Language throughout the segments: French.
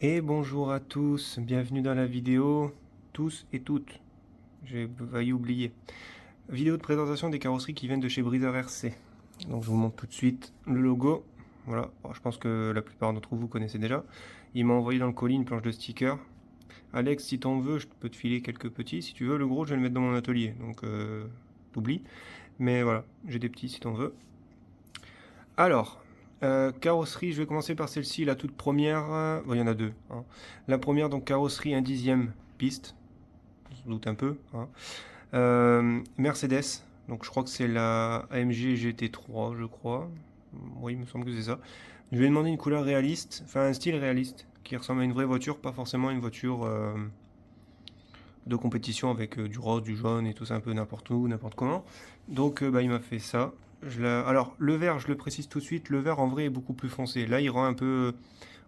Et bonjour à tous, bienvenue dans la vidéo, tous et toutes, j'ai failli oublier. Vidéo de présentation des carrosseries qui viennent de chez Breezer RC. Donc je vous montre tout de suite le logo. Voilà, bon, je pense que la plupart d'entre vous connaissez déjà. Il m'a envoyé dans le colis une planche de stickers. Alex, si t'en veux, je peux te filer quelques petits. Si tu veux, le gros, je vais le mettre dans mon atelier. Donc t'oublies. Mais voilà, j'ai des petits si t'en veux. Alors, carrosserie, je vais commencer par celle-ci, la toute première. Bon, il y en a deux, hein. La première, donc carrosserie 1/10 piste, on se doute un peu, hein. Mercedes, donc je crois que c'est la AMG GT3, je crois. Oui, il me semble que c'est ça. Je vais demander une couleur réaliste, enfin un style réaliste, qui ressemble à une vraie voiture, pas forcément une voiture de compétition avec du rose, du jaune et tout ça un peu n'importe où, n'importe comment. Donc bah, il m'a fait ça. Alors le vert, je le précise tout de suite, le vert en vrai est beaucoup plus foncé. Là il rend un peu,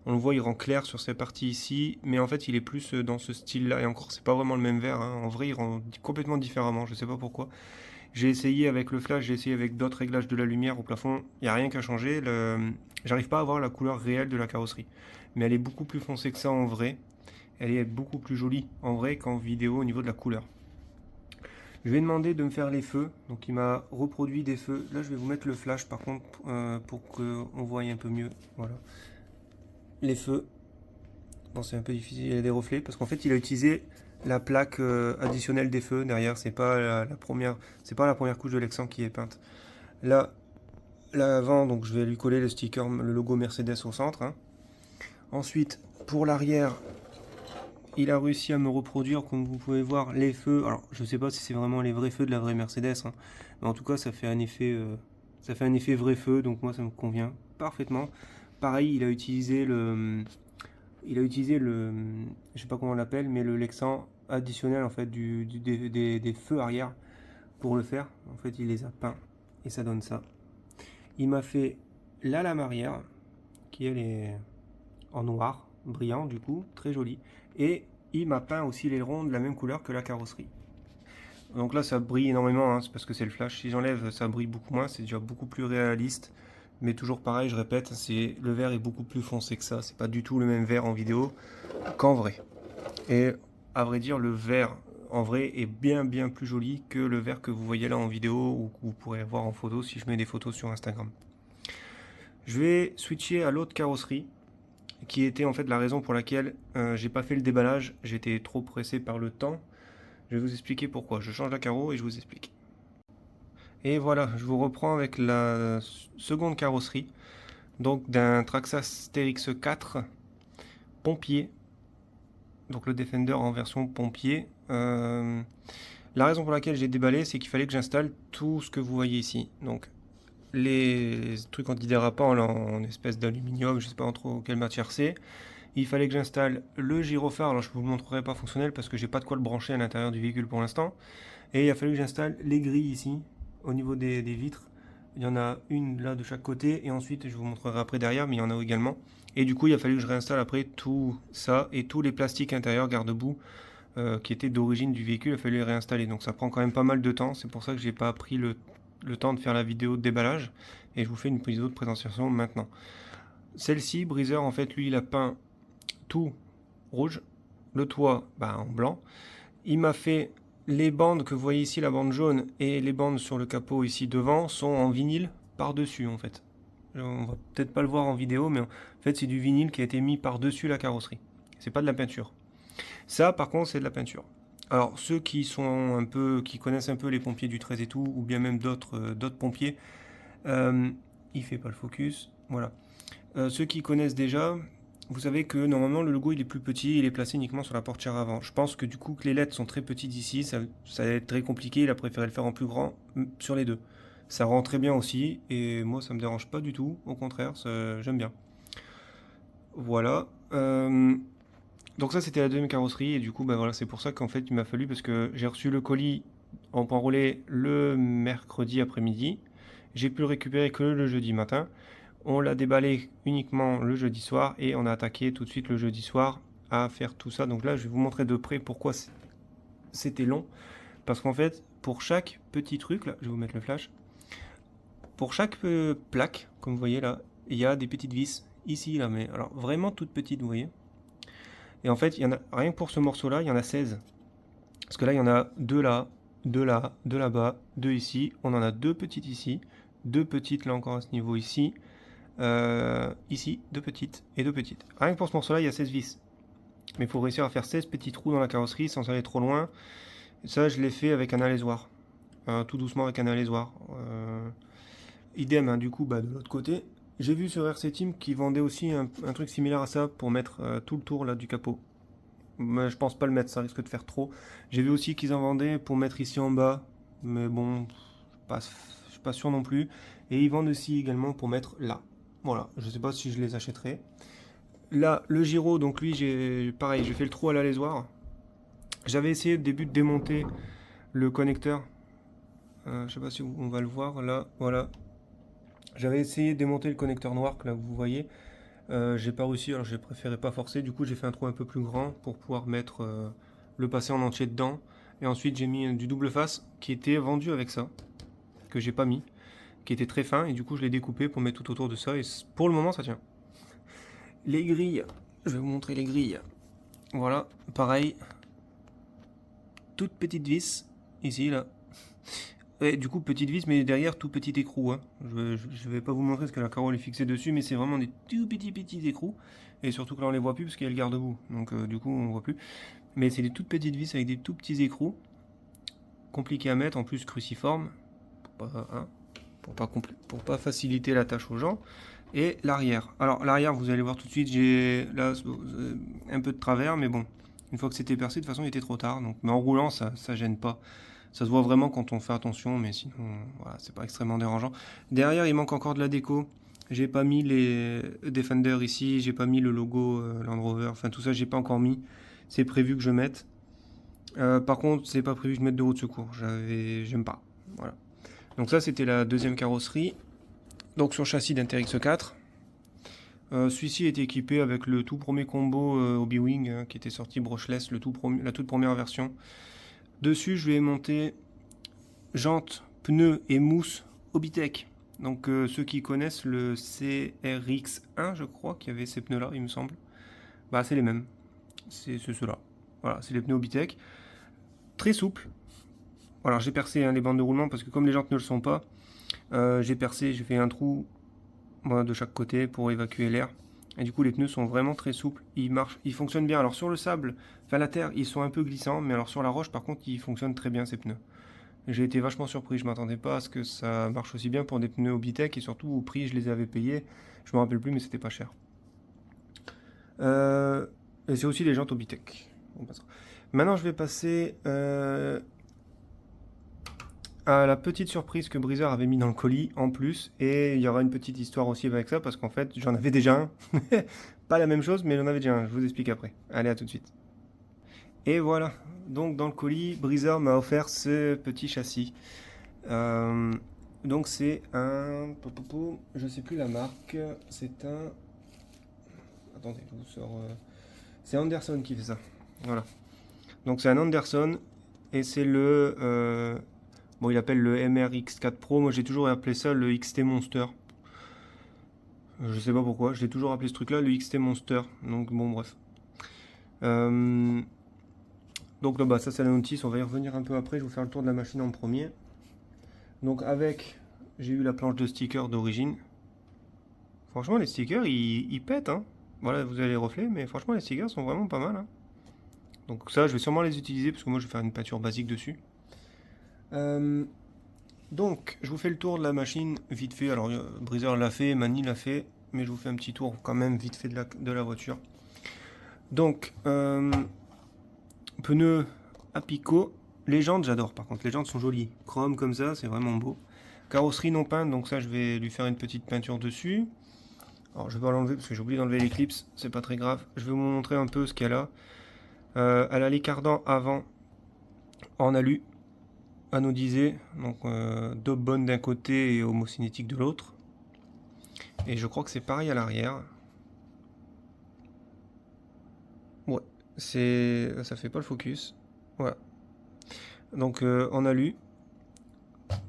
on le voit, il rend clair sur cette partie ici, mais en fait il est plus dans ce style-là. Et encore, c'est pas vraiment le même vert, hein. En vrai il rend complètement différemment, je sais pas pourquoi. J'ai essayé avec le flash, j'ai essayé avec d'autres réglages de la lumière au plafond, il n'y a rien qu'à changer. J'arrive pas à voir la couleur réelle de la carrosserie. Mais elle est beaucoup plus foncée que ça en vrai. Elle est beaucoup plus jolie en vrai qu'en vidéo au niveau de la couleur. Je vais demander de me faire les feux. Donc il m'a reproduit des feux. Là je vais vous mettre le flash par contre pour qu'on voie un peu mieux. Voilà. Les feux. Bon, c'est un peu difficile, il y a des reflets parce qu'en fait il a utilisé la plaque additionnelle des feux derrière. C'est pas la première couche de Lexan qui est peinte. Là, l'avant, donc je vais lui coller le sticker, le logo Mercedes au centre, hein. Ensuite, pour l'arrière, il a réussi à me reproduire, comme vous pouvez voir, les feux. Alors, je sais pas si c'est vraiment les vrais feux de la vraie Mercedes, hein, mais en tout cas, ça fait un effet vrai feu, donc moi, ça me convient parfaitement. Pareil, je sais pas comment on l'appelle, mais le Lexan additionnel en fait des feux arrière pour le faire. En fait, il les a peints et ça donne ça. Il m'a fait la lame arrière, qui elle est en noir, brillant du coup, très joli. Et il m'a peint aussi l'aileron de la même couleur que la carrosserie. Donc là ça brille énormément, hein, c'est parce que c'est le flash. Si j'enlève, ça brille beaucoup moins, c'est déjà beaucoup plus réaliste. Mais toujours pareil, je répète, le vert est beaucoup plus foncé que ça. C'est pas du tout le même vert en vidéo qu'en vrai. Et à vrai dire, le vert en vrai est bien plus joli que le vert que vous voyez là en vidéo ou que vous pourrez voir en photo si je mets des photos sur Instagram. Je vais switcher à l'autre carrosserie, qui était en fait la raison pour laquelle j'ai pas fait le déballage. J'étais trop pressé par le temps. Je vais vous expliquer pourquoi. Je change la carreau et je vous explique. Et voilà, je vous reprends avec la seconde carrosserie, donc d'un Traxxas TRX 4 pompier, donc le Defender en version pompier. La raison pour laquelle j'ai déballé, c'est qu'il fallait que j'installe tout ce que vous voyez ici. Donc les trucs antidérapants là, en espèce d'aluminium, je sais pas trop quelle matière c'est. Il fallait que j'installe le gyrophare. Alors je ne vous le montrerai pas fonctionnel parce que j'ai pas de quoi le brancher à l'intérieur du véhicule pour l'instant. Et il a fallu que j'installe les grilles ici au niveau des vitres. Il y en a une là de chaque côté et ensuite je vous montrerai après derrière, mais il y en a également. Et du coup il a fallu que je réinstalle après tout ça et tous les plastiques intérieurs garde-boue qui étaient d'origine du véhicule. Il a fallu les réinstaller. Donc ça prend quand même pas mal de temps. C'est pour ça que j'ai pas pris le temps de faire la vidéo de déballage et je vous fais une vidéo de présentation maintenant. Celle-ci, Breezer, en fait, lui, il a peint tout rouge, le toit en blanc. Il m'a fait les bandes que vous voyez ici, la bande jaune et les bandes sur le capot ici devant sont en vinyle par-dessus en fait. On va peut-être pas le voir en vidéo, mais en fait c'est du vinyle qui a été mis par-dessus la carrosserie. C'est pas de la peinture. Ça par contre c'est de la peinture. Alors ceux qui connaissent un peu les pompiers du 13 et tout, ou bien même d'autres pompiers, il fait pas le focus, voilà. Ceux qui connaissent déjà, vous savez que normalement le logo il est plus petit, il est placé uniquement sur la portière avant. Je pense que du coup que les lettres sont très petites ici, ça va être très compliqué, il a préféré le faire en plus grand sur les deux. Ça rend très bien aussi, et moi ça me dérange pas du tout, au contraire, j'aime bien. Voilà. Donc ça c'était la deuxième carrosserie, et du coup voilà, c'est pour ça qu'en fait il m'a fallu, parce que j'ai reçu le colis en point roulé le mercredi après-midi, j'ai pu le récupérer que le jeudi matin. On l'a déballé uniquement le jeudi soir et on a attaqué tout de suite le jeudi soir à faire tout ça. Donc là, je vais vous montrer de près pourquoi c'était long. Parce qu'en fait, pour chaque petit truc, là, je vais vous mettre le flash. Pour chaque plaque, comme vous voyez là, il y a des petites vis ici, là, mais alors vraiment toutes petites, vous voyez. Et en fait, il y en a, rien que pour ce morceau-là, il y en a 16. Parce que là, il y en a deux là, deux là, deux là-bas, deux ici. On en a deux petites ici, deux petites là encore à ce niveau ici. Ici, deux petites et deux petites. Rien que pour ce morceau-là, il y a 16 vis. Mais il faut réussir à faire 16 petits trous dans la carrosserie sans aller trop loin. Et ça, je l'ai fait avec un alaisoir. Tout doucement avec un alaisoir. Idem, hein, du coup, bah, de l'autre côté. J'ai vu sur RC Team qu'ils vendaient aussi un truc similaire à ça pour mettre tout le tour là, du capot. Mais je pense pas le mettre, ça risque de faire trop. J'ai vu aussi qu'ils en vendaient pour mettre ici en bas. Mais bon, je suis pas sûr non plus. Et ils vendent aussi également pour mettre là. Voilà, je sais pas si je les achèterai. Là, le gyro, donc lui, pareil, j'ai fait le trou à l'alaisoir. J'avais essayé au début de démonter le connecteur. Je sais pas si on va le voir là, voilà. J'avais essayé de démonter le connecteur noir que là vous voyez. J'ai pas réussi, alors j'ai préféré pas forcer. Du coup, j'ai fait un trou un peu plus grand pour pouvoir mettre le passé en entier dedans. Et ensuite, j'ai mis du double face qui était vendu avec ça, que j'ai pas mis, qui était très fin. Et du coup, je l'ai découpé pour mettre tout autour de ça. Et pour le moment, ça tient. Les grilles, je vais vous montrer les grilles. Voilà, pareil. Toute petite vis, ici, là. Et du coup, petite vis, mais derrière, tout petit écrou. Hein. Je vais pas vous montrer parce que la carole est fixée dessus, mais c'est vraiment des tout petits écrous. Et surtout que là, on les voit plus parce qu'il y a le garde-boue. Donc, du coup, on voit plus. Mais c'est des toutes petites vis avec des tout petits écrous. Compliqués à mettre, en plus cruciformes. Pour pas faciliter la tâche aux gens. Et l'arrière. Alors, l'arrière, vous allez voir tout de suite, j'ai là un peu de travers, mais bon. Une fois que c'était percé, de toute façon, il était trop tard. Donc, mais en roulant, ça gêne pas. Ça se voit vraiment quand on fait attention, mais sinon, voilà, c'est pas extrêmement dérangeant. Derrière, il manque encore de la déco. J'ai pas mis les Defender ici, j'ai pas mis le logo Land Rover, enfin tout ça, j'ai pas encore mis. C'est prévu que je mette. Par contre, c'est pas prévu que je mette de roue de secours. J'aime pas. Voilà. Donc ça, c'était la deuxième carrosserie. Donc sur châssis d'Interix 4. Celui-ci est équipé avec le tout premier combo Hobby-Wing qui était sorti brushless, la toute première version. Dessus, je lui ai monté jantes, pneus et mousse Hobbytech. Donc ceux qui connaissent le CRX1, je crois, qui avait ces pneus-là, il me semble. Bah c'est les mêmes. C'est ceux-là. Voilà, c'est les pneus Hobbytech. Très souples. Voilà, j'ai percé les bandes de roulement parce que comme les jantes ne le sont pas, j'ai fait un trou de chaque côté pour évacuer l'air. Et du coup, les pneus sont vraiment très souples. Ils marchent, ils fonctionnent bien. Alors sur le sable, enfin la terre, ils sont un peu glissants, mais alors sur la roche, par contre, ils fonctionnent très bien ces pneus. J'ai été vachement surpris. Je m'attendais pas à ce que ça marche aussi bien pour des pneus Hobbytech et surtout au prix, je les avais payés. Je me rappelle plus, mais c'était pas cher. Et c'est aussi les jantes Hobbytech. Maintenant, je vais passer à la petite surprise que Breezer avait mis dans le colis en plus. Et il y aura une petite histoire aussi avec ça parce qu'en fait, j'en avais déjà un. Pas la même chose, mais j'en avais déjà un. Je vous explique après. Allez, à tout de suite. Et voilà. Donc, dans le colis, Breezer m'a offert ce petit châssis. Donc, c'est un. Je sais plus la marque. C'est un. Attendez, je vous sors. C'est Anderson qui fait ça. Voilà. Donc, c'est un Anderson. Et c'est le. Bon, il appelle le MRX4 Pro. Moi, j'ai toujours appelé ça le XT Monster. Je sais pas pourquoi. Je l'ai toujours appelé ce truc-là le XT Monster. Donc, bon, bref. Donc là, bah, ça, c'est la notice. On va y revenir un peu après. Je vais vous faire le tour de la machine en premier. Donc, j'ai eu la planche de stickers d'origine. Franchement, les stickers, ils pètent. Hein. Voilà, vous avez les reflets. Mais franchement, les stickers sont vraiment pas mal. Hein. Donc, ça, je vais sûrement les utiliser. Parce que moi, je vais faire une peinture basique dessus. Donc, je vous fais le tour de la machine vite fait. Alors, Breezer l'a fait, Manny l'a fait, mais je vous fais un petit tour quand même vite fait de la voiture. Donc, pneus à picot. Les jantes, j'adore par contre. Les jantes sont jolies. Chrome comme ça, c'est vraiment beau. Carrosserie non peinte, donc ça, je vais lui faire une petite peinture dessus. Alors, je vais pas l'enlever parce que j'ai oublié d'enlever l'éclipse. C'est pas très grave. Je vais vous montrer un peu ce qu'elle a. Elle a les cardans avant en alu. Anodisé, donc Dobone d'un côté et homocinétique de l'autre. Et je crois que c'est pareil à l'arrière. Ouais, ça fait pas le focus. Voilà. Donc en alu.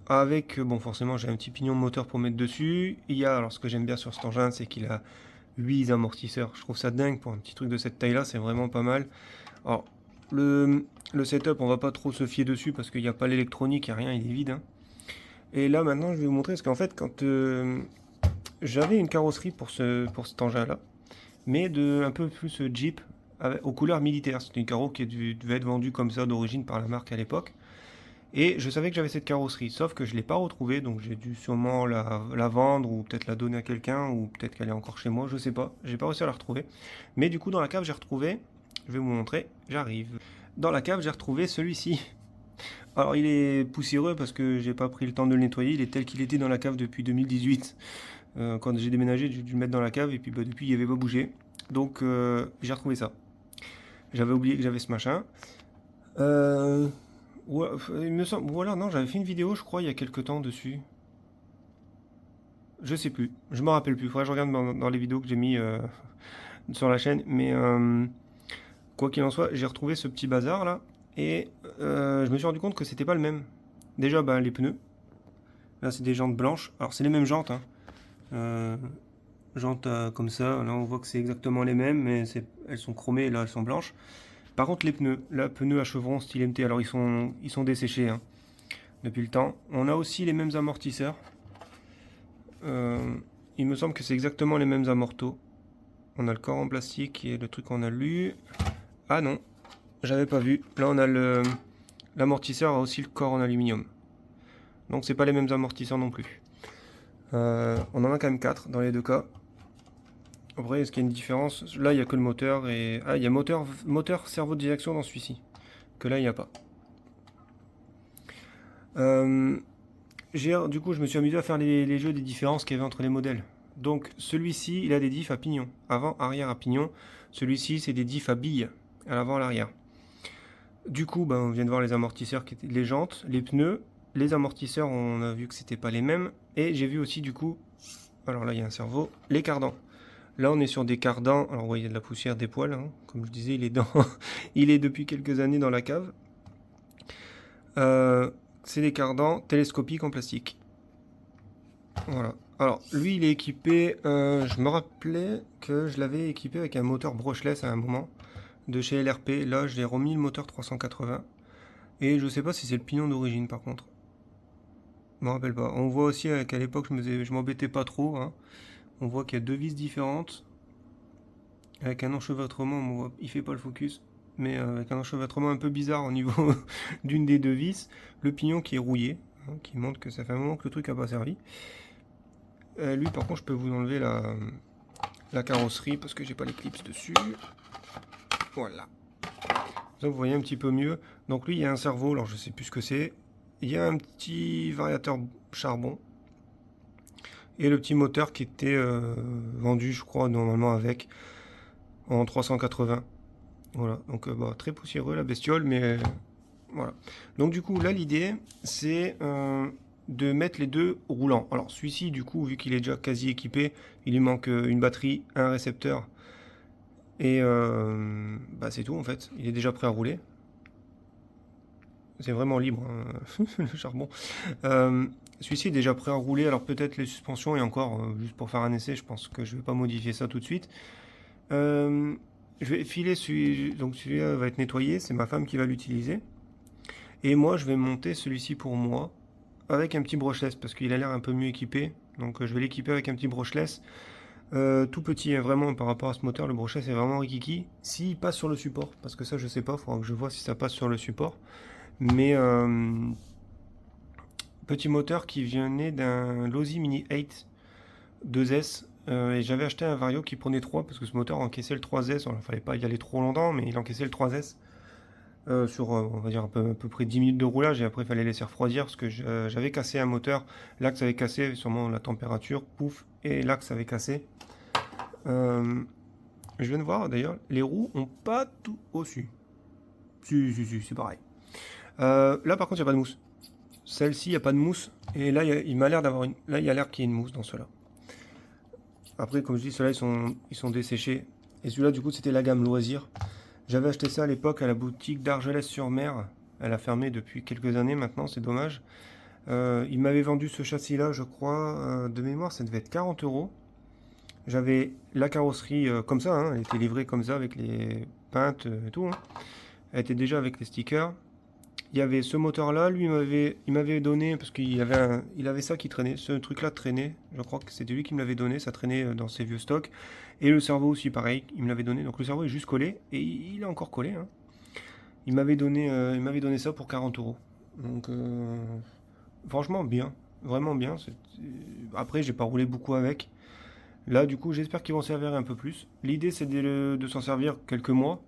Avec, bon forcément j'ai un petit pignon moteur pour mettre dessus. Il y a, alors ce que j'aime bien sur cet engin, c'est qu'il a 8 amortisseurs. Je trouve ça dingue pour un petit truc de cette taille-là, c'est vraiment pas mal. Alors, le setup, on va pas trop se fier dessus parce qu'il n'y a pas l'électronique, il n'y a rien, il est vide, hein. Et là, maintenant, je vais vous montrer, parce qu'en fait, quand j'avais une carrosserie pour cet engin-là, mais un peu plus Jeep, aux couleurs militaires. C'était une carro qui devait être vendue comme ça d'origine par la marque à l'époque. Et je savais que j'avais cette carrosserie, sauf que je ne l'ai pas retrouvée, donc j'ai dû sûrement la vendre, ou peut-être la donner à quelqu'un, ou peut-être qu'elle est encore chez moi, je sais pas. J'ai pas réussi à la retrouver. Mais du coup, dans la cave, j'ai retrouvé, je vais vous montrer, j'arrive. Dans la cave, j'ai retrouvé celui-ci. Alors, il est poussiéreux parce que j'ai pas pris le temps de le nettoyer, il est tel qu'il était dans la cave depuis 2018. Quand j'ai déménagé, j'ai dû le mettre dans la cave, et puis bah, depuis, il avait pas bougé. Donc, j'ai retrouvé ça. J'avais oublié que j'avais ce machin. Ouais, il me semble, ou alors non, j'avais fait une vidéo, je crois, il y a quelques temps dessus. Je sais plus, je me rappelle plus. Faudrait que je regarde dans les vidéos que j'ai mis sur la chaîne. Mais quoi qu'il en soit, j'ai retrouvé ce petit bazar là et je me suis rendu compte que c'était pas le même. Déjà, bah, les pneus. Là, c'est des jantes blanches. Alors, c'est les mêmes jantes, hein. Euh, jantes comme ça. Là, on voit que c'est exactement les mêmes, mais elles sont chromées et là, elles sont blanches. Par contre, les pneus, là, pneus à chevrons style MT, alors ils sont desséchés, hein, depuis le temps. On a aussi les mêmes amortisseurs. Il me semble que c'est exactement les mêmes amortos. On a le corps en plastique et le truc qu'on a lu. Ah non, j'avais pas vu. Là, on a l'amortisseur a aussi le corps en aluminium. Donc, c'est pas les mêmes amortisseurs non plus. On en a quand même 4 dans les deux cas. Après, est-ce qu'il y a une différence? Là, il n'y a que le moteur et... Ah, il y a moteur cerveau de direction dans celui-ci. Que là, il n'y a pas. Du coup, je me suis amusé à faire les jeux des différences qu'il y avait entre les modèles. Donc, celui-ci, il a des diffs à pignon. Avant, arrière à pignon. Celui-ci, c'est des diffs à billes. À l'avant, à l'arrière. Du coup, ben, on vient de voir les amortisseurs, qui étaient les jantes, les pneus. Les amortisseurs, on a vu que c'était pas les mêmes. Et j'ai vu aussi, du coup... Alors là, il y a un cerveau. Les cardans. Là, on est sur des cardans. Alors, ouais, il y a de la poussière, des poils, hein. Comme je disais, il est depuis quelques années dans la cave. C'est des cardans télescopiques en plastique. Voilà. Alors, lui, il est équipé... je me rappelais que je l'avais équipé avec un moteur brushless à un moment, de chez LRP. Là, j'ai remis le moteur 380. Et je sais pas si c'est le pignon d'origine, par contre. Je me rappelle pas. On voit aussi qu'à l'époque, je m'embêtais pas trop, hein. On voit qu'il y a deux vis différentes. Avec un enchevêtrement, il fait pas le focus, mais avec un enchevêtrement un peu bizarre au niveau d'une des deux vis. Le pignon qui est rouillé, hein, qui montre que ça fait un moment que le truc a pas servi. Lui, par contre, je peux vous enlever la carrosserie parce que j'ai pas les clips dessus. Voilà. Ça, vous voyez un petit peu mieux. Donc lui, il y a un cerveau, alors je sais plus ce que c'est. Il y a un petit variateur charbon. Et le petit moteur qui était vendu, je crois, normalement avec, en 380. Voilà, donc bah, très poussiéreux la bestiole, mais voilà. Donc du coup, là, l'idée, c'est de mettre les deux roulants. Alors celui-ci, du coup, vu qu'il est déjà quasi équipé, il lui manque une batterie, un récepteur, et bah, c'est tout en fait. Il est déjà prêt à rouler. C'est vraiment libre, hein, le charbon. Celui-ci est déjà prêt à rouler, alors peut-être les suspensions, et encore, juste pour faire un essai, je pense que je ne vais pas modifier ça tout de suite. Je vais filer donc celui-là va être nettoyé, c'est ma femme qui va l'utiliser. Et moi, je vais monter celui-ci pour moi, avec un petit brushless, parce qu'il a l'air un peu mieux équipé. Donc je vais l'équiper avec un petit brushless. Tout petit, hein, vraiment, par rapport à ce moteur, le brushless est vraiment rikiki. S'il passe sur le support, parce que ça, je sais pas, il faudra que je vois si ça passe sur le support. Mais petit moteur qui venait d'un Losi Mini 8 2S. Et j'avais acheté un Vario qui prenait 3 parce que ce moteur encaissait le 3S. Il ne fallait pas y aller trop longtemps, mais il encaissait le 3S sur on va dire à peu près 10 minutes de roulage. Et après, il fallait laisser refroidir parce que j'avais cassé un moteur. L'axe avait cassé, sûrement la température, pouf, et l'axe avait cassé. Je viens de voir d'ailleurs, les roues ont pas tout au-dessus. Si, c'est pareil. Là par contre, il n'y a pas de mousse. Celle-ci, il n'y a pas de mousse. Et là, il m'a l'air d'avoir une. Là, il y a l'air qu'il y ait une mousse dans cela. Après, comme je dis, ceux-là, ils sont desséchés. Et celui-là, du coup, c'était la gamme loisir. J'avais acheté ça à l'époque à la boutique d'Argelès-sur-Mer. Elle a fermé depuis quelques années maintenant, c'est dommage. Il m'avait vendu ce châssis-là, je crois, de mémoire, ça devait être 40 €. J'avais la carrosserie comme ça, hein, elle était livrée comme ça avec les peintes et tout, hein. Elle était déjà avec les stickers. Il y avait ce moteur-là, lui il m'avait donné, parce il avait ça qui traînait, ce truc-là traînait, je crois que c'était lui qui me l'avait donné, ça traînait dans ses vieux stocks. Et le cerveau aussi, pareil, il me l'avait donné, donc le cerveau est juste collé, et il est encore collé, hein. Il m'avait donné ça pour 40 euros. Donc, franchement, bien, vraiment bien. Après, j'ai pas roulé beaucoup avec. Là, du coup, j'espère qu'ils vont servir un peu plus. L'idée, c'est de s'en servir quelques mois.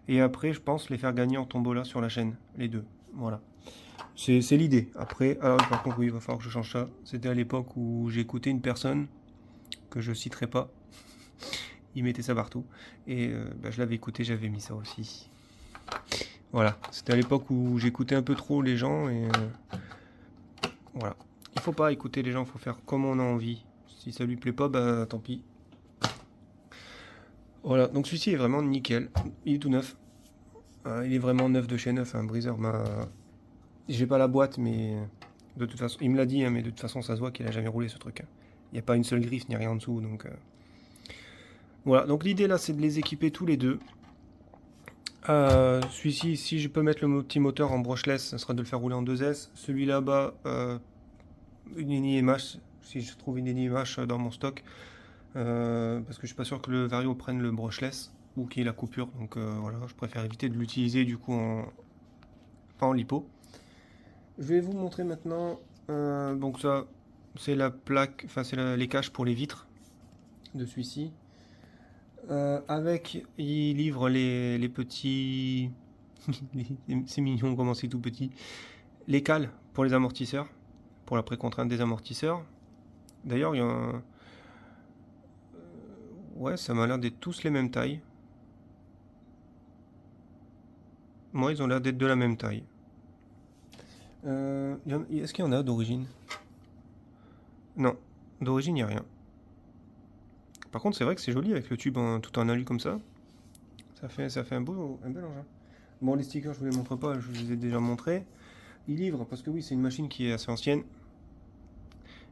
Et après, je pense les faire gagner en tombola sur la chaîne, les deux. Voilà. C'est l'idée. Après, alors par contre, oui, il va falloir que je change ça. C'était à l'époque où j'ai écouté une personne que je citerai pas. Il mettait ça partout. Et bah, je l'avais écouté, j'avais mis ça aussi. Voilà. C'était à l'époque où j'écoutais un peu trop les gens. Et voilà. Il faut pas écouter les gens, il faut faire comme on a envie. Si ça lui plaît pas, bah tant pis. Voilà. Donc celui-ci est vraiment nickel. Il est tout neuf. Il est vraiment neuf de chez neuf. Un briseur m'a. J'ai pas la boîte, mais de toute façon, il me l'a dit, hein, mais de toute façon, ça se voit qu'il a jamais roulé ce truc, hein. Il n'y a pas une seule griffe ni rien en dessous, donc voilà. Donc l'idée là, c'est de les équiper tous les deux. Celui-ci, si je peux mettre le petit moteur en brushless, ça sera de le faire rouler en 2S. Celui là-bas, une NIMH, si je trouve une NIMH dans mon stock, parce que je suis pas sûr que le Vario prenne le brushless ou qu'il y ait la coupure, donc voilà, je préfère éviter de l'utiliser du coup en lipo. Je vais vous montrer maintenant. Donc ça, c'est la plaque, enfin c'est les caches pour les vitres de celui-ci. Avec, il livre les petits. C'est mignon comment c'est tout petit. Les cales pour les amortisseurs, pour la précontrainte des amortisseurs. D'ailleurs, il y a un. Ouais, ça m'a l'air d'être tous les mêmes tailles. Moi, ils ont l'air d'être de la même taille. Est-ce qu'il y en a d'origine? Non, d'origine, il n'y a rien. Par contre, c'est vrai que c'est joli avec le tube tout en alu comme ça. Ça fait un bel engin. Bon, les stickers, je vous les montre pas, je vous les ai déjà montrés. Il livre, parce que oui, c'est une machine qui est assez ancienne.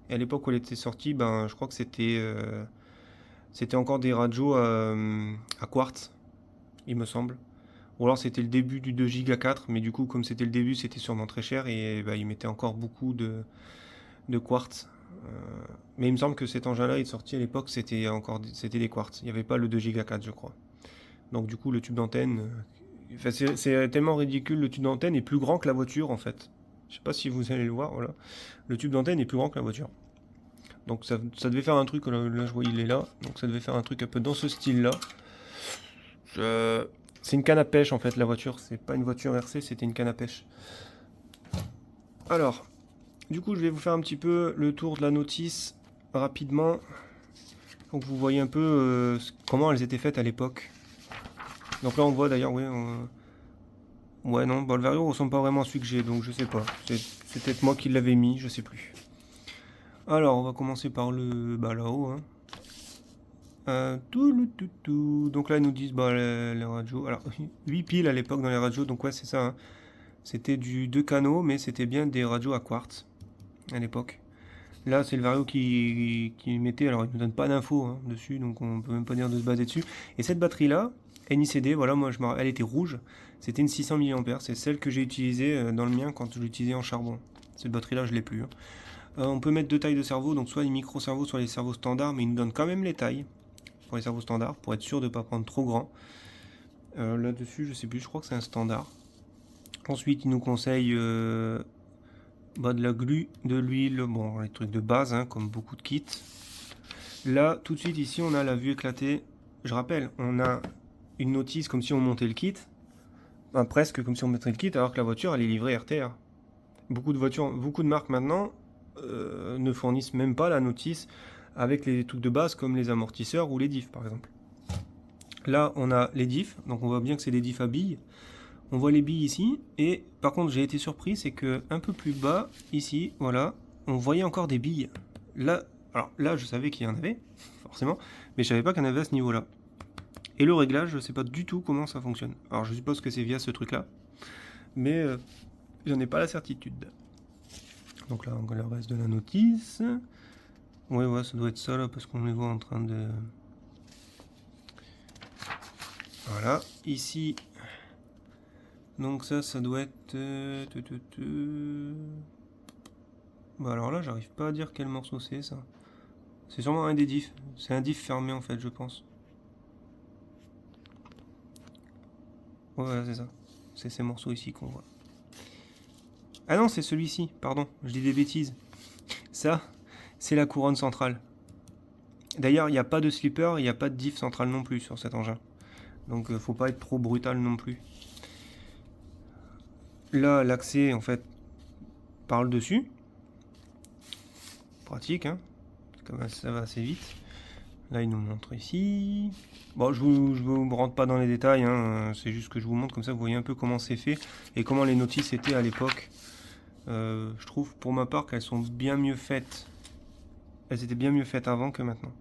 Et à l'époque où elle était sortie, ben, je crois que c'était encore des radios à quartz, il me semble. Ou alors c'était le début du 2 Go 4, mais du coup, comme c'était le début, c'était sûrement très cher et ben, ils mettaient encore beaucoup de quartz. Mais il me semble que cet engin-là est sorti à l'époque, c'était des quartz. Il n'y avait pas le 2 Go 4, je crois. Donc du coup, le tube d'antenne, enfin, c'est tellement ridicule, le tube d'antenne est plus grand que la voiture en fait. Je sais pas si vous allez le voir, voilà. Le tube d'antenne est plus grand que la voiture. Donc ça devait faire un truc, là je vois il est là, donc ça devait faire un truc un peu dans ce style-là. C'est une canne à pêche en fait la voiture, c'est pas une voiture RC, c'était une canne à pêche. Alors, du coup je vais vous faire un petit peu le tour de la notice rapidement, pour que vous voyez un peu comment elles étaient faites à l'époque. Donc là on voit d'ailleurs, oui, ouais, non, bon, le Vario ressemble pas vraiment à celui que j'ai, donc je sais pas. C'est peut-être moi qui l'avais mis, je sais plus. Alors, on va commencer par le bah, là-haut, hein. Donc là, ils nous disent bah, les radios. Alors, 8 piles à l'époque dans les radios, donc ouais, c'est ça, hein. C'était du 2 canaux, mais c'était bien des radios à quartz à l'époque. Là, c'est le Vario qui mettait. Alors, il ne nous donne pas d'infos hein, dessus, donc on peut même pas dire de se baser dessus. Et cette batterie-là, NICD, voilà, moi, elle était rouge. C'était une 600 mAh. C'est celle que j'ai utilisée dans le mien quand je l'utilisais en charbon. Cette batterie-là, je l'ai plus, hein. On peut mettre deux tailles de cerveau, donc soit les micro-cerveaux, soit les cerveaux standards, mais ils nous donnent quand même les tailles pour les cerveaux standards, pour être sûr de ne pas prendre trop grand. Là-dessus, je sais plus, je crois que c'est un standard. Ensuite, ils nous conseillent de la glu, de l'huile, bon, les trucs de base, hein, comme beaucoup de kits. Là, tout de suite, ici, on a la vue éclatée. Je rappelle, on a une notice comme si on montait le kit, enfin, presque comme si on montait le kit, alors que la voiture, elle est livrée RTR. Beaucoup de marques maintenant ne fournissent même pas la notice avec les trucs de base comme les amortisseurs ou les diffs par exemple. Là on a les diffs, donc on voit bien que c'est des diffs à billes. On voit les billes ici, et par contre j'ai été surpris, c'est que un peu plus bas, ici, voilà, on voyait encore des billes. Là, alors là je savais qu'il y en avait, forcément, mais je savais pas qu'il y en avait à ce niveau-là. Et le réglage, je sais pas du tout comment ça fonctionne. Alors je suppose que c'est via ce truc-là, mais j'en ai pas la certitude. Donc là, on a le reste de la notice. Ouais, ça doit être ça là, parce qu'on les voit en train de... Voilà, ici... Donc ça doit être... Bah alors là, j'arrive pas à dire quel morceau c'est, ça. C'est sûrement un des diffs. C'est un diff fermé, en fait, je pense. Ouais, voilà, c'est ça. C'est ces morceaux ici qu'on voit. Ah non, c'est celui-ci, pardon, je dis des bêtises. Ça, c'est la couronne centrale. D'ailleurs, il n'y a pas de slipper, il n'y a pas de diff central non plus sur cet engin. Donc faut pas être trop brutal non plus. Là, l'accès, en fait, par le dessus. Pratique, hein. Comme ça va assez vite. Là, il nous montre ici. Bon, je vous rentre pas dans les détails, hein. C'est juste que je vous montre, comme ça vous voyez un peu comment c'est fait et comment les notices étaient à l'époque. Je trouve, pour ma part, qu'elles sont bien mieux faites. Elles étaient bien mieux faites avant que maintenant.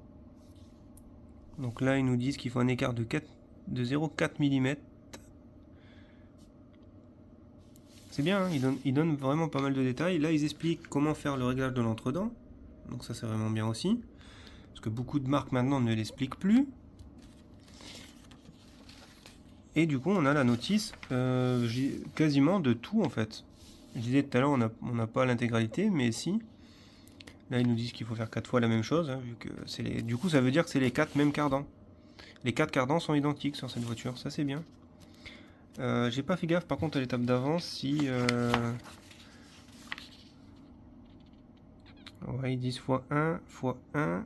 Donc là, ils nous disent qu'il faut un écart de 0,4 mm. C'est bien, hein, ils donnent vraiment pas mal de détails. Là, ils expliquent comment faire le réglage de l'entredent. Donc ça, c'est vraiment bien aussi. Parce que beaucoup de marques maintenant ne l'expliquent plus. Et du coup, on a la notice quasiment de tout, en fait. Je disais tout à l'heure, on n'a pas l'intégralité, mais si. Là, ils nous disent qu'il faut faire 4 fois la même chose. Hein, vu que du coup, ça veut dire que c'est les 4 mêmes cardans. Les 4 cardans sont identiques sur cette voiture, ça c'est bien. J'ai pas fait gaffe par contre à l'étape d'avance si... Ouais, ils disent x1, x1.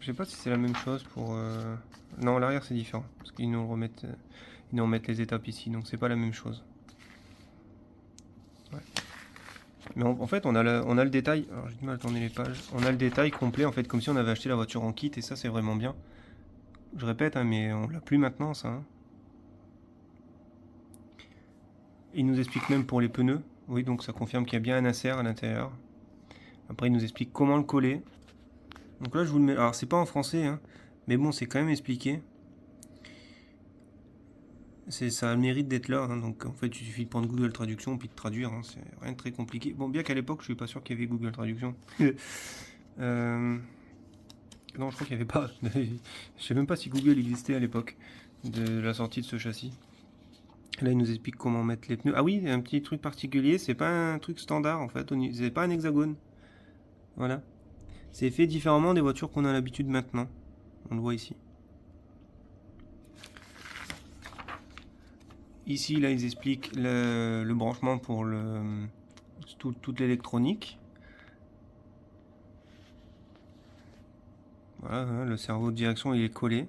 Je sais pas si c'est la même chose pour... Non, à l'arrière c'est différent. Parce qu'ils nous remettent... Ils nous remettent les étapes ici, donc c'est pas la même chose. Ouais. Mais en fait, on a le détail... Alors j'ai du mal à tourner les pages. On a le détail complet, en fait, comme si on avait acheté la voiture en kit, et ça c'est vraiment bien. Je répète, hein, mais on l'a plus maintenant, ça. Hein. Il nous explique même pour les pneus. Oui, donc ça confirme qu'il y a bien un insert à l'intérieur. Après, il nous explique comment le coller. Donc là, je vous le mets... Alors, c'est pas en français, hein, mais bon, c'est quand même expliqué. Ça a le mérite d'être là. Hein, donc, en fait, il suffit de prendre Google Traduction puis de traduire. Hein, c'est rien de très compliqué. Bon, bien qu'à l'époque, je suis pas sûr qu'il y avait Google Traduction. Non, je crois qu'il n'y avait pas. Je sais même pas si Google existait à l'époque de la sortie de ce châssis. Là, il nous explique comment mettre les pneus. Ah oui, un petit truc particulier, c'est pas un truc standard en fait, c'est pas un hexagone. Voilà. C'est fait différemment des voitures qu'on a l'habitude maintenant. On le voit ici. Ici, là, ils expliquent le branchement pour toute l'électronique. Voilà, hein, le cerveau de direction, il est collé.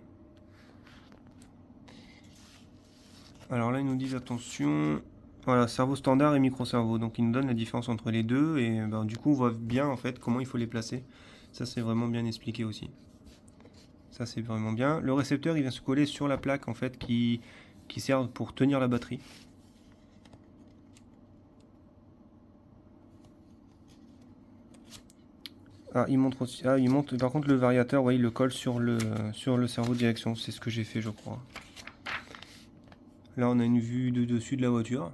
Alors là, ils nous disent attention... Voilà, cerveau standard et micro-cerveau. Donc, ils nous donnent la différence entre les deux. Et ben, du coup, on voit bien, en fait, comment il faut les placer. Ça, c'est vraiment bien expliqué aussi. Ça, c'est vraiment bien. Le récepteur, il vient se coller sur la plaque, en fait, qui sert pour tenir la batterie. Ah, il montre aussi... Ah, il montre... Par contre, le variateur, ouais, il le colle sur le cerveau de direction. C'est ce que j'ai fait, je crois. Là, on a une vue de dessus de la voiture.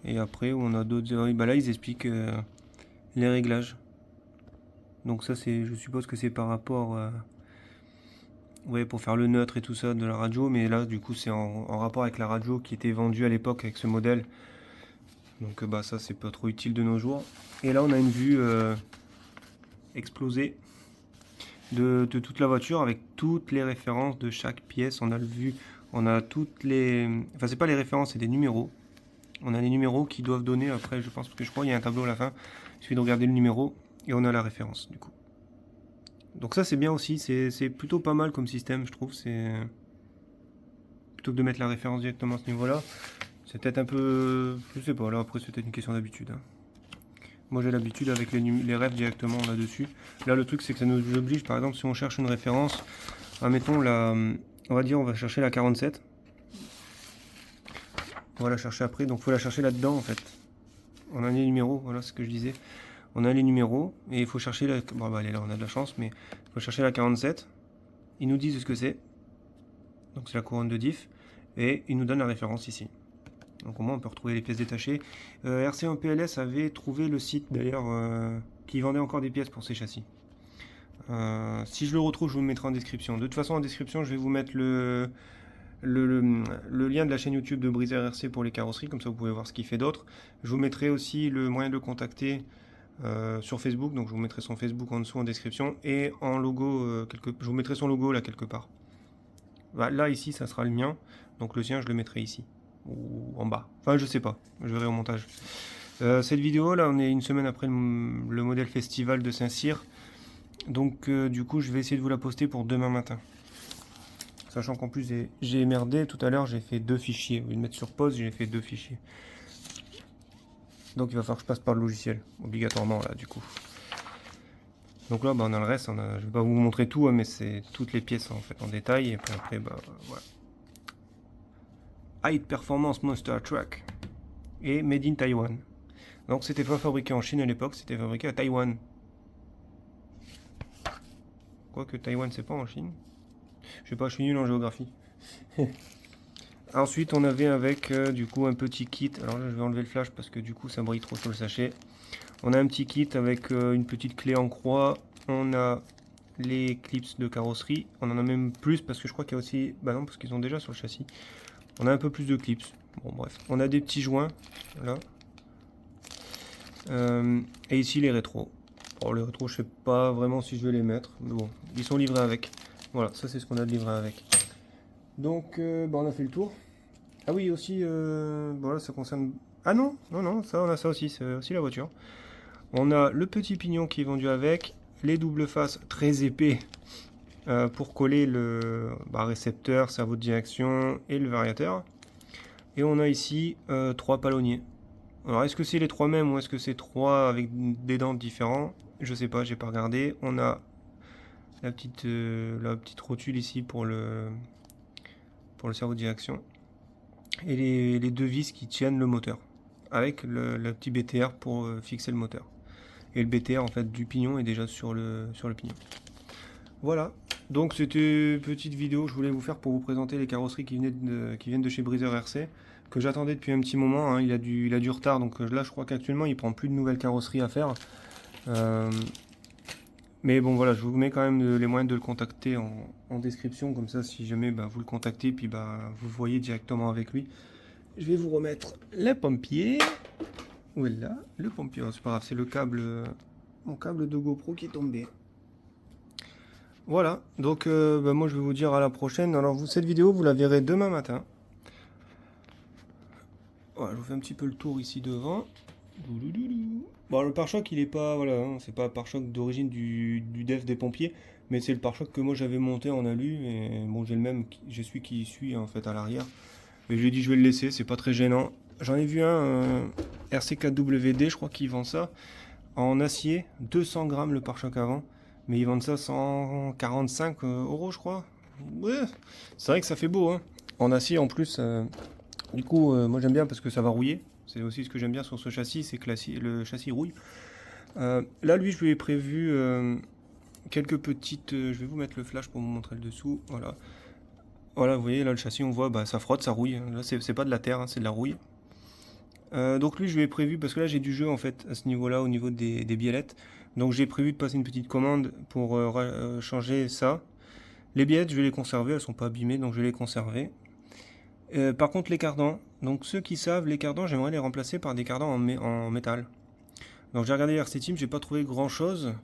Et après, on a d'autres... Bah là, ils expliquent les réglages. Donc ça, je suppose que c'est par rapport... Ouais, pour faire le neutre et tout ça de la radio. Mais là, du coup, c'est en rapport avec la radio qui était vendue à l'époque avec ce modèle. Donc bah ça, c'est pas trop utile de nos jours. Et là, on a une vue explosée de toute la voiture avec toutes les références de chaque pièce. On a le vu... On a toutes les... Enfin, c'est pas les références, c'est des numéros. On a les numéros qui doivent donner après, je pense, parce que je crois qu'il y a un tableau à la fin. Il suffit de regarder le numéro et on a la référence, du coup. Donc ça, c'est bien aussi. C'est plutôt pas mal comme système, je trouve. C'est plutôt que de mettre la référence directement à ce niveau-là. C'est peut-être un peu... Je sais pas, là, après, c'est peut-être une question d'habitude. Hein. Moi, j'ai l'habitude avec les refs directement là-dessus. Là, le truc, c'est que ça nous oblige, par exemple, si on cherche une référence, admettons, on va dire, on va chercher la 47. On va la chercher après, donc il faut la chercher là-dedans, en fait. On a les numéros, voilà ce que je disais. On a les numéros, et il faut chercher la... Bon, bah, elle est là, on a de la chance, mais il faut chercher la 47. Ils nous disent ce que c'est. Donc c'est la couronne de diff. Et ils nous donnent la référence ici. Donc au moins on peut retrouver les pièces détachées. RC1 PLS avait trouvé le site d'ailleurs qui vendait encore des pièces pour ces châssis. Si je le retrouve, je vous le mettrai en description. De toute façon, en description, je vais vous mettre le lien de la chaîne YouTube de Briseur RC pour les carrosseries, comme ça vous pouvez voir ce qu'il fait d'autre. Je vous mettrai aussi le moyen de le contacter sur Facebook, donc je vous mettrai son Facebook en dessous en description, et en logo, je vous mettrai son logo là quelque part. Bah, là ici ça sera le mien, donc le sien je le mettrai ici, ou en bas, enfin je sais pas, je verrai au montage. Cette vidéo là, on est une semaine après le modèle festival de Saint-Cyr, donc du coup je vais essayer de vous la poster pour demain matin. Sachant qu'en plus j'ai merdé tout à l'heure, j'ai fait 2 fichiers. Au lieu de mettre sur pause, j'ai fait 2 fichiers. Donc il va falloir que je passe par le logiciel, obligatoirement là du coup. Donc là bah, on a le reste, je vais pas vous montrer tout, hein, mais c'est toutes les pièces en fait en détail. Et puis après bah voilà. High Performance Monster Truck et Made in Taiwan. Donc c'était pas fabriqué en Chine à l'époque, c'était fabriqué à Taïwan. Quoique Taïwan c'est pas en Chine. Je sais pas, je suis nul en géographie. Ensuite, on avait avec du coup un petit kit. Alors là, je vais enlever le flash parce que du coup, ça brille trop sur le sachet. On a un petit kit avec une petite clé en croix. On a les clips de carrosserie. On en a même plus parce que je crois qu'il y a aussi... Bah non, parce qu'ils sont déjà sur le châssis. On a un peu plus de clips. Bon, bref. On a des petits joints. Voilà. Et ici, les rétros. Bon, les rétros, je sais pas vraiment si je vais les mettre. Mais bon, ils sont livrés avec. Voilà, ça c'est ce qu'on a de livré avec. Donc, bah, on a fait le tour. Ah oui, aussi, voilà, ça concerne... Ah non, non, non, ça, on a ça aussi, c'est aussi la voiture. On a le petit pignon qui est vendu avec, les doubles faces très épais pour coller le récepteur, cerveau de direction et le variateur. Et on a ici 3 palonniers. Alors, est-ce que c'est les 3 mêmes ou est-ce que c'est 3 avec des dents différents? Je sais pas, j'ai pas regardé. On a la petite rotule ici pour le cerveau de direction. Et les 2 vis qui tiennent le moteur. Avec le petit BTR pour fixer le moteur. Et le BTR en fait du pignon est déjà sur le pignon. Voilà. Donc c'était une petite vidéo que je voulais vous faire pour vous présenter les carrosseries qui viennent de chez Briseur RC. Que j'attendais depuis un petit moment. Hein. Il a du retard. Donc là je crois qu'actuellement il prend plus de nouvelles carrosseries à faire. Mais bon voilà, je vous mets quand même les moyens de le contacter en description, comme ça si jamais vous le contactez, puis vous voyez directement avec lui. Je vais vous remettre le pompier. Où est là? Le pompier, oh, c'est pas grave, c'est le câble, mon câble de GoPro qui est tombé. Voilà, donc moi je vais vous dire à la prochaine. Alors cette vidéo vous la verrez demain matin. Voilà, je vous fais un petit peu le tour ici devant. Bon, le pare-choc, il est pas, voilà, hein, c'est pas un pare-choc d'origine du dev des pompiers, mais c'est le pare-choc que moi j'avais monté en alu, et bon, j'ai le même, j'ai celui qui suit en fait à l'arrière. Et je lui ai dit, je vais le laisser, c'est pas très gênant. J'en ai vu un RC4WD, je crois qu'ils vendent ça en acier, 200 grammes le pare-choc avant, mais ils vendent ça 145 euros, je crois. Ouais, c'est vrai que ça fait beau, hein. En acier en plus, du coup, moi j'aime bien parce que ça va rouiller. C'est aussi ce que j'aime bien sur ce châssis, c'est que le châssis rouille. Là, lui, je lui ai prévu quelques petites... je vais vous mettre le flash pour vous montrer le dessous. Voilà. Voilà, vous voyez, là, le châssis, on voit, ça frotte, ça rouille. Là, c'est pas de la terre, hein, c'est de la rouille. Donc lui, je lui ai prévu, parce que là, j'ai du jeu, en fait, à ce niveau-là, au niveau des biellettes. Donc, j'ai prévu de passer une petite commande pour changer ça. Les biellettes, je vais les conserver, elles sont pas abîmées, donc je vais les conserver. Par contre, les cardans, donc ceux qui savent, les cardans, j'aimerais les remplacer par des cardans en métal. Donc j'ai regardé RC Team, j'ai pas trouvé grand chose.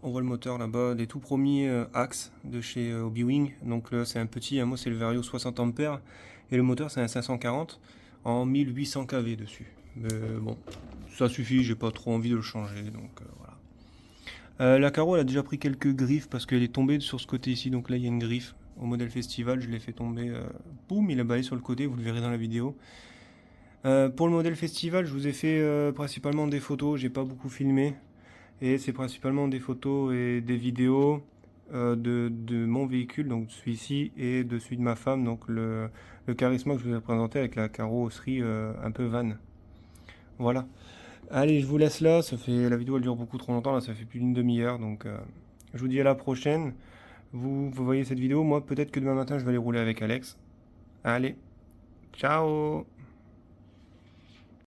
On voit le moteur là-bas, des tout premiers axes de chez Hobby-Wing. Donc là c'est un petit, moi c'est le Vario 60 A et le moteur c'est un 540 en 1800 kV dessus. Mais bon, ça suffit, j'ai pas trop envie de le changer, donc voilà. La carreau elle a déjà pris quelques griffes parce qu'elle est tombée sur ce côté ici, donc là il y a une griffe. Au modèle festival, je l'ai fait tomber, boum, il a balayé sur le côté, vous le verrez dans la vidéo. Pour le modèle festival, je vous ai fait principalement des photos, j'ai pas beaucoup filmé. Et c'est principalement des photos et des vidéos de mon véhicule, donc celui-ci, et de celui de ma femme, donc le Charisma que je vous ai présenté avec la carrosserie un peu van. Voilà. Allez, je vous laisse là, la vidéo elle dure beaucoup trop longtemps, là ça fait plus d'une demi-heure, donc je vous dis à la prochaine. Vous voyez cette vidéo, moi peut-être que demain matin je vais aller rouler avec Alex. Allez, ciao!